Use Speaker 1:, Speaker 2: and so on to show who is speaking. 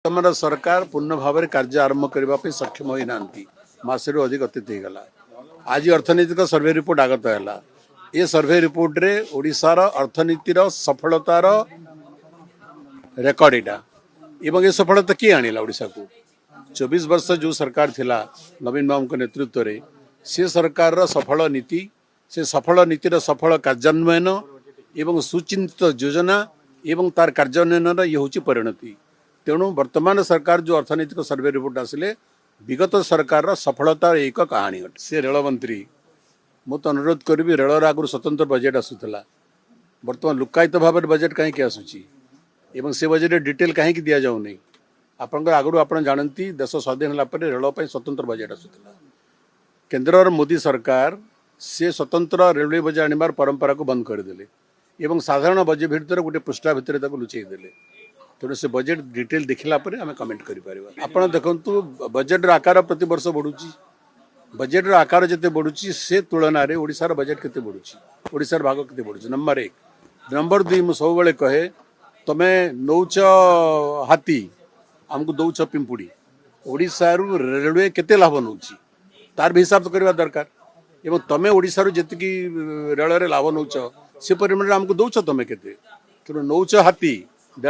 Speaker 1: वर्तमान सरकार पूर्ण भाव में कार्य आरंभ करने सक्षम होना मसे रु अधिक अतीत होगला। आज अर्थनैतिक सर्वे रिपोर्ट आगत है। ये सर्वे रिपोर्ट रे ओडिशार अर्थनीतिर सफलतार रेकर्ड यहाँ एवं ये सफलता किए आनिला ओडिशा को 24 वर्ष जो सरकार थिला नवीन बाबू नेतृत्व में से सरकार सफल नीति से सफल नीतिर सफल कार्यान्वयन एवं सुचिंतित योजना एवं तार कार्यान्वयन ये हूँ परिणति। तेणु वर्तमान सरकार जो अर्थनैतिक सर्वे रिपोर्ट आसिले विगत सरकार सफलतार एक कहानी अटे। से रेल मंत्री मु तो अनुरोध करी रेलर आगु स्वतंत्र बजेट आसूला बर्तमान लुकायित भाव में बजेट कहीं आसूची एवं से बजेट डिटेल कहीं दि जाऊनी। आपंकर आगु आप जानती देश स्वाधीन होगा रेल स्वतंत्र बजेट आसूला। केंद्र मोदी सरकार से स्वतंत्र रेलवे बजेट आनिबार परंपरा को बंद करदे एवं साधारण बजेट भितर गोटे पृष्ठा भितर लुचेदेले। तेणु से बजेट डिटेल देखला आम कमेंट करें। आप देखु बजेट आकार प्रति वर्ष बढ़ुची बजेट आकार जिते बढ़ुची से तुलन में ओडिशार बजेट केते बढ़ुची ओडिशार भाग केते बढ़ुची नंबर 1। नंबर 2 मु सब कहे तमे नौच हाथी आमको दौच पिंपुड़ी ओडिशा रेलवे केते लाभ नौची तार भी हिसाब तो करवा दरकार एवं तमे ओडिशा जी रेल लाभ नौच से परिमाण आमको दौच तमे केते। तेणु नौच हाथी